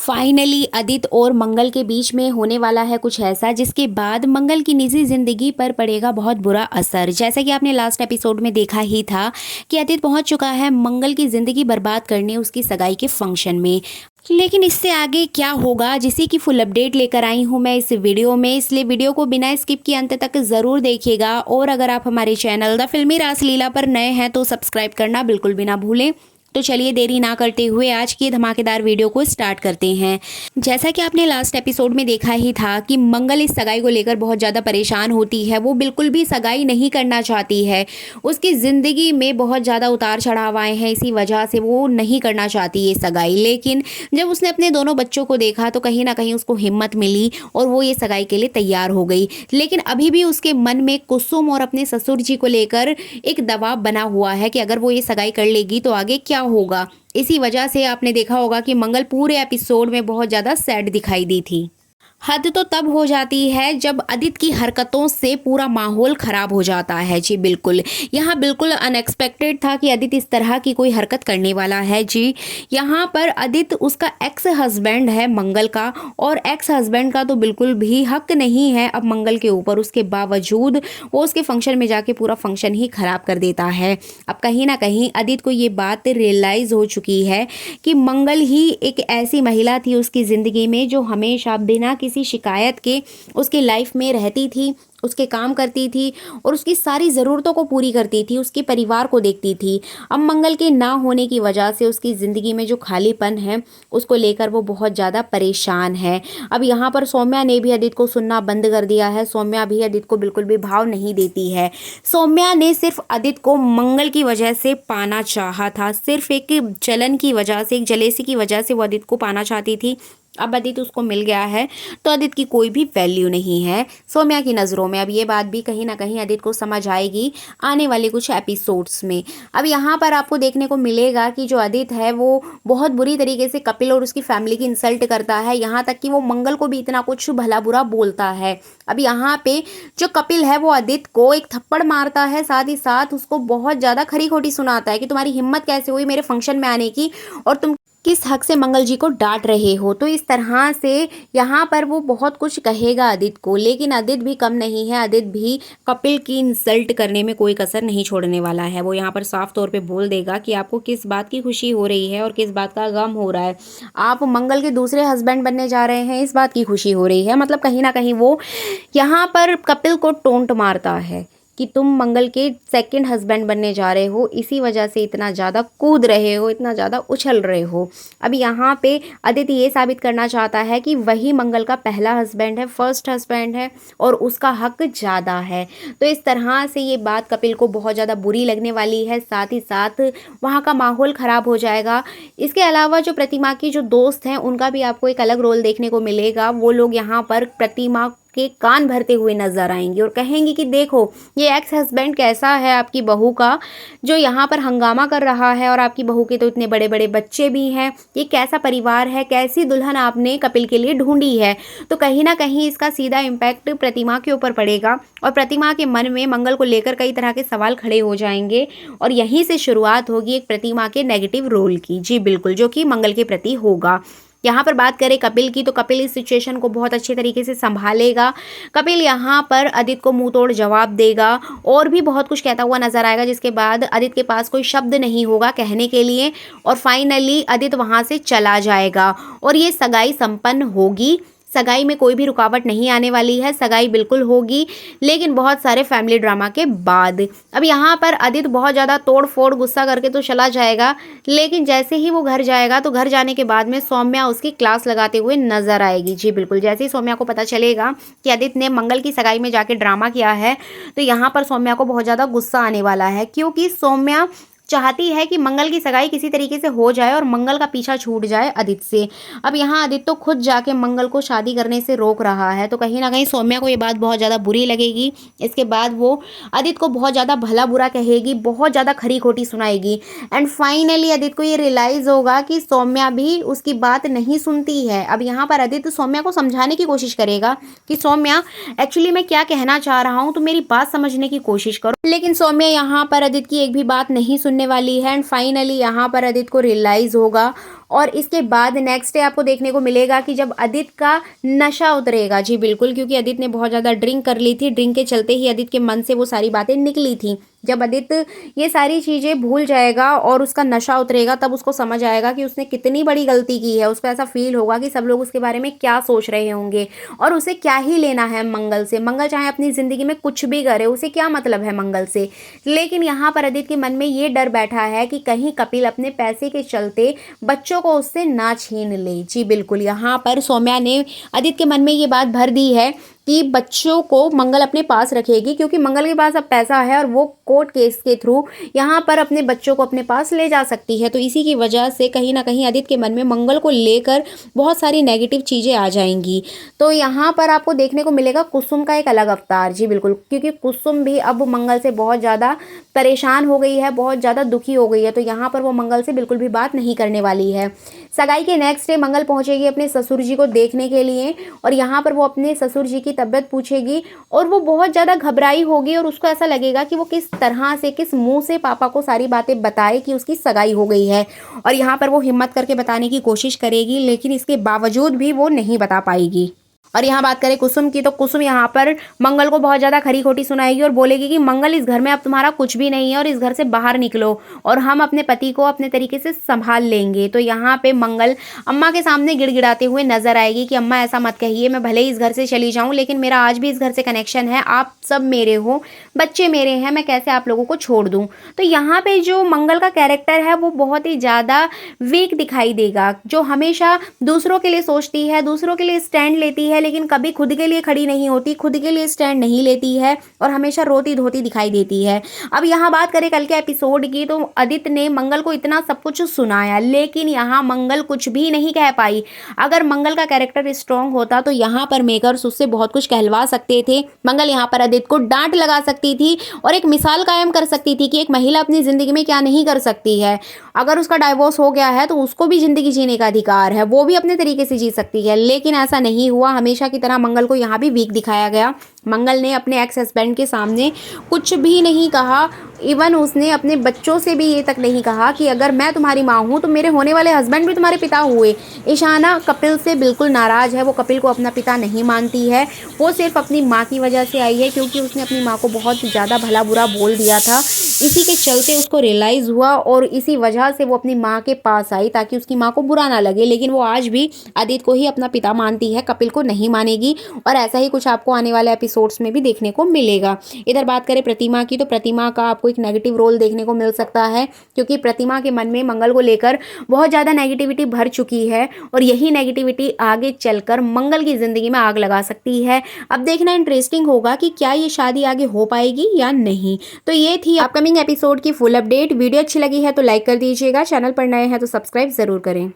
Finally Aditi और मंगल के बीच में होने वाला है कुछ ऐसा जिसके बाद मंगल की निजी जिंदगी पर पड़ेगा बहुत बुरा असर। जैसा कि आपने लास्ट एपिसोड में देखा ही था कि अदिति पहुंच चुका है मंगल की जिंदगी बर्बाद करने उसकी सगाई के फंक्शन में। लेकिन इससे आगे क्या होगा जिसी की फुल अपडेट लेकर आई हूं मैं इस वीडियो में, इसलिए वीडियो को बिना स्किप किए अंत तक जरूर देखिएगा। और अगर आप हमारे चैनल द फिल्मी रासलीला पर नए हैं तो सब्सक्राइब करना बिल्कुल भी ना भूलें। तो चलिए देरी ना करते हुए आज की धमाकेदार वीडियो को स्टार्ट करते हैं। जैसा कि आपने लास्ट एपिसोड में देखा ही था कि मंगल इस सगाई को लेकर बहुत ज़्यादा परेशान होती है। वो बिल्कुल भी सगाई नहीं करना चाहती है। उसकी ज़िंदगी में बहुत ज़्यादा उतार चढ़ाव आए हैं, इसी वजह से वो नहीं करना चाहती ये सगाई। लेकिन जब उसने अपने दोनों बच्चों को देखा तो कहीं ना कहीं उसको हिम्मत मिली और वो ये सगाई के लिए तैयार हो गई। लेकिन अभी भी उसके मन में कुसुम और अपने ससुर जी को लेकर एक दबाव बना हुआ है कि अगर वो ये सगाई कर लेगी तो आगे क्या होगा। इसी वजह से आपने देखा होगा कि मंगल पूरे एपिसोड में बहुत ज़्यादा सैड दिखाई दी थी। हद तो तब हो जाती है जब अदिति की हरकतों से पूरा माहौल खराब हो जाता है। जी बिल्कुल, यहाँ बिल्कुल अनएक्सपेक्टेड था कि अदिति इस तरह की कोई हरकत करने वाला है। जी यहाँ पर अदिति उसका एक्स हस्बैंड है मंगल का, और एक्स हस्बैंड का तो बिल्कुल भी हक नहीं है अब मंगल के ऊपर। उसके बावजूद वो उसके फंक्शन में जाके पूरा फंक्शन ही खराब कर देता है। अब कहीं ना कहीं अदिति को ये बात रियलाइज़ हो चुकी है कि मंगल ही एक ऐसी महिला थी उसकी ज़िंदगी में जो हमेशा बिना किसी शिकायत के उसकी लाइफ में रहती थी, उसके काम करती थी और उसकी सारी ज़रूरतों को पूरी करती थी, उसके परिवार को देखती थी। अब मंगल के ना होने की वजह से उसकी ज़िंदगी में जो खालीपन है उसको लेकर वो बहुत ज़्यादा परेशान है। अब यहाँ पर सौम्या ने भी अदिति को सुनना बंद कर दिया है। सौम्या भी अदिति को बिल्कुल भी भाव नहीं देती है। सौम्या ने सिर्फ अदिति को मंगल की वजह से पाना चाहा था, सिर्फ एक जलन की वजह से, एक जलेसी की वजह से वो अदिति को पाना चाहती थी। अब अदिति उसको मिल गया है तो अदिति की कोई भी वैल्यू नहीं है सौम्या की नज़रों में। अब ये बात भी कहीं ना कहीं अदिति को समझ आएगी आने वाले कुछ एपिसोड्स में। अब यहाँ पर आपको देखने को मिलेगा कि जो अदिति है वो बहुत बुरी तरीके से कपिल और उसकी फैमिली की इंसल्ट करता है, यहाँ तक कि वो मंगल को भी इतना कुछ भला बुरा बोलता है। अब यहाँ पे जो कपिल है वो अदिति को एक थप्पड़ मारता है, साथ ही साथ उसको बहुत ज़्यादा खरी खोटी सुनाता है कि तुम्हारी हिम्मत कैसे हुई मेरे फंक्शन में आने की और तुम किस हक से मंगल जी को डांट रहे हो। तो इस तरह से यहाँ पर वो बहुत कुछ कहेगा अदिति को। लेकिन अदिति भी कम नहीं है, अदिति भी कपिल की इंसल्ट करने में कोई कसर नहीं छोड़ने वाला है। वो यहाँ पर साफ तौर पे बोल देगा कि आपको किस बात की खुशी हो रही है और किस बात का गम हो रहा है। आप मंगल के दूसरे हस्बैंड बनने जा रहे हैं, इस बात की खुशी हो रही है। मतलब कहीं ना कहीं वो यहाँ पर कपिल को टोंट मारता है कि तुम मंगल के सेकंड हस्बैंड बनने जा रहे हो, इसी वजह से इतना ज़्यादा कूद रहे हो, इतना ज़्यादा उछल रहे हो। अब यहाँ पे अदिति ये साबित करना चाहता है कि वही मंगल का पहला हस्बैंड है, फर्स्ट हस्बैंड है और उसका हक ज़्यादा है। तो इस तरह से ये बात कपिल को बहुत ज़्यादा बुरी लगने वाली है, साथ ही साथ वहाँ का माहौल ख़राब हो जाएगा। इसके अलावा जो प्रतिमा की जो दोस्त हैं उनका भी आपको एक अलग रोल देखने को मिलेगा। वो लोग यहाँ पर प्रतिमा के कान भरते हुए नजर आएंगे और कहेंगे कि देखो ये एक्स हस्बैंड कैसा है आपकी बहू का, जो यहाँ पर हंगामा कर रहा है, और आपकी बहू के तो इतने बड़े बड़े बच्चे भी हैं। ये कैसा परिवार है, कैसी दुल्हन आपने कपिल के लिए ढूंढी है। तो कहीं ना कहीं इसका सीधा इम्पैक्ट प्रतिमा के ऊपर पड़ेगा और प्रतिमा के मन में मंगल को लेकर कई तरह के सवाल खड़े हो जाएंगे और यहीं से शुरुआत होगी एक प्रतिमा के नेगेटिव रोल की। जी बिल्कुल, जो कि मंगल के प्रति होगा। यहाँ पर बात करें कपिल की तो कपिल इस सिचुएशन को बहुत अच्छे तरीके से संभालेगा। कपिल यहाँ पर अदिति को मुंह तोड़ जवाब देगा और भी बहुत कुछ कहता हुआ नजर आएगा, जिसके बाद अदिति के पास कोई शब्द नहीं होगा कहने के लिए और फाइनली अदिति वहाँ से चला जाएगा और ये सगाई संपन्न होगी। सगाई में कोई भी रुकावट नहीं आने वाली है, सगाई बिल्कुल होगी, लेकिन बहुत सारे फैमिली ड्रामा के बाद। अब यहाँ पर अदिति बहुत ज़्यादा तोड़ फोड़ गुस्सा करके तो चला जाएगा, लेकिन जैसे ही वो घर जाएगा तो घर जाने के बाद में सौम्या उसकी क्लास लगाते हुए नजर आएगी। जी बिल्कुल, जैसे ही सौम्या को पता चलेगा कि अदिति ने मंगल की सगाई में जाके ड्रामा किया है तो यहाँ पर सौम्या को बहुत ज़्यादा गुस्सा आने वाला है, क्योंकि सौम्या चाहती है कि मंगल की सगाई किसी तरीके से हो जाए और मंगल का पीछा छूट जाए अदिति से। अब यहाँ अदिति तो खुद जाके मंगल को शादी करने से रोक रहा है, तो कहीं ना कहीं सौम्या को ये बात बहुत ज़्यादा बुरी लगेगी। इसके बाद वो अदिति को बहुत ज़्यादा भला बुरा कहेगी, बहुत ज़्यादा खरी खोटी सुनाएगी एंड फाइनली अदिति को ये रियलाइज़ होगा कि सौम्या भी उसकी बात नहीं सुनती है। अब यहाँ पर अदिति सौम्या को समझाने की कोशिश करेगा कि सौम्या एक्चुअली मैं क्या कहना चाह रहा हूँ, तो मेरी बात समझने की कोशिश करो। लेकिन सौम्या यहाँ पर अदिति की एक भी बात नहीं सुन बनने वाली है एंड फाइनली यहाँ पर आदित्य को रियलाइज़ होगा। और इसके बाद नेक्स्ट डे आपको देखने को मिलेगा कि जब आदित्य का नशा उतरेगा, जी बिल्कुल, क्योंकि आदित्य ने बहुत ज़्यादा ड्रिंक कर ली थी। ड्रिंक के चलते ही आदित्य के मन से वो सारी बातें निकली थी। जब आदित्य ये सारी चीज़ें भूल जाएगा और उसका नशा उतरेगा, तब उसको समझ आएगा कि उसने कितनी बड़ी गलती की है। उसको ऐसा फील होगा कि सब लोग उसके बारे में क्या सोच रहे होंगे और उसे क्या ही लेना है मंगल से। मंगल चाहे अपनी ज़िंदगी में कुछ भी करे, उसे क्या मतलब है मंगल से। लेकिन यहाँ पर आदित्य के मन में ये डर बैठा है कि कहीं कपिल अपने पैसे के चलते बच्चों को उससे ना छीन ले। जी बिल्कुल, यहाँ पर सौम्या ने आदित्य के मन में ये बात भर दी है कि बच्चों को मंगल अपने पास रखेगी, क्योंकि मंगल के पास अब पैसा है और वो कोर्ट केस के थ्रू यहाँ पर अपने बच्चों को अपने पास ले जा सकती है। तो इसी की वजह से कहीं ना कहीं आदित्य के मन में मंगल को लेकर बहुत सारी नेगेटिव चीज़ें आ जाएंगी। तो यहाँ पर आपको देखने को मिलेगा कुसुम का एक अलग अवतार। जी बिल्कुल, क्योंकि कुसुम भी अब मंगल से बहुत ज़्यादा परेशान हो गई है, बहुत ज़्यादा दुखी हो गई है। तो यहाँ पर वो मंगल से बिल्कुल भी बात नहीं करने वाली है। सगाई के नेक्स्ट डे मंगल पहुँचेगी अपने ससुर जी को देखने के लिए और यहाँ पर वो अपने ससुर जी की तबीयत पूछेगी और वो बहुत ज़्यादा घबराई होगी और उसको ऐसा लगेगा कि वो किस तरह से, किस मुंह से पापा को सारी बातें बताए कि उसकी सगाई हो गई है। और यहाँ पर वो हिम्मत करके बताने की कोशिश करेगी, लेकिन इसके बावजूद भी वो नहीं बता पाएगी। और यहाँ बात करें कुसुम की, तो कुसुम यहाँ पर मंगल को बहुत ज़्यादा खरी खोटी सुनाएगी और बोलेगी कि मंगल, इस घर में अब तुम्हारा कुछ भी नहीं है और इस घर से बाहर निकलो और हम अपने पति को अपने तरीके से संभाल लेंगे। तो यहाँ पे मंगल अम्मा के सामने गिड़गिड़ाते हुए नजर आएगी कि अम्मा ऐसा मत कहिए, मैं भले ही इस घर से चली जाऊँ लेकिन मेरा आज भी इस घर से कनेक्शन है, आप सब मेरे हो, बच्चे मेरे हैं, मैं कैसे आप लोगों को छोड़ दूँ। तो यहाँ पे जो मंगल का कैरेक्टर है वो बहुत ही ज़्यादा वीक दिखाई देगा, जो हमेशा दूसरों के लिए सोचती है, दूसरों के लिए स्टैंड लेती है, लेकिन कभी खुद के लिए खड़ी नहीं होती, खुद के लिए स्टैंड नहीं लेती है और हमेशा रोती धोती दिखाई देती है। अब यहाँ बात करें कल के एपिसोड की, तो आदित्य ने मंगल को इतना सब कुछ सुनाया, लेकिन यहाँ मंगल कुछ भी नहीं कह पाई। अगर मंगल का कैरेक्टर स्ट्रांग होता तो यहाँ पर मेकर्स उससे बहुत कुछ कहलवा सकते थे। मंगल यहाँ पर आदित्य को डांट लगा सकती थी और एक मिसाल कायम कर सकती थी कि एक महिला अपनी जिंदगी में क्या नहीं कर सकती है। अगर उसका डाइवोर्स हो गया है तो उसको भी जिंदगी जीने का अधिकार है, वो भी अपने तरीके से जी सकती है। लेकिन ऐसा नहीं हुआ, हमेशा की तरह मंगल को यहाँ भी वीक दिखाया गया। मंगल ने अपने एक्स हस्बैंड के सामने कुछ भी नहीं कहा, इवन उसने अपने बच्चों से भी ये तक नहीं कहा कि अगर मैं तुम्हारी माँ हूँ तो मेरे होने वाले हस्बैंड भी तुम्हारे पिता हुए। ईशाना कपिल से बिल्कुल नाराज़ है, वो कपिल को अपना पिता नहीं मानती है। वो सिर्फ अपनी माँ की वजह से आई है, क्योंकि उसने अपनी माँ को बहुत ज़्यादा भला बुरा बोल दिया था। इसी के चलते उसको रियलाइज़ हुआ और इसी वजह से वो अपनी माँ के पास आई ताकि उसकी माँ को बुरा ना लगे। लेकिन वो आज भी आदित्य को ही अपना पिता मानती है, कपिल को नहीं मानेगी। और ऐसा ही कुछ आपको आने वाले एपिसोड्स में भी देखने को मिलेगा। इधर बात करें प्रतिमा की, तो प्रतिमा का आपको एक नेगेटिव रोल देखने को मिल सकता है, क्योंकि प्रतिमा के मन में मंगल को लेकर बहुत ज़्यादा नेगेटिविटी भर चुकी है और यही नेगेटिविटी आगे चलकर मंगल की ज़िंदगी में आग लगा सकती है। अब देखना इंटरेस्टिंग होगा कि क्या ये शादी आगे हो पाएगी या नहीं। तो ये थी अपकमिंग एपिसोड की फुल अपडेट। वीडियो अच्छी लगी है तो लाइक कर दीजिएगा, चैनल पर नए हैं तो सब्सक्राइब ज़रूर करें।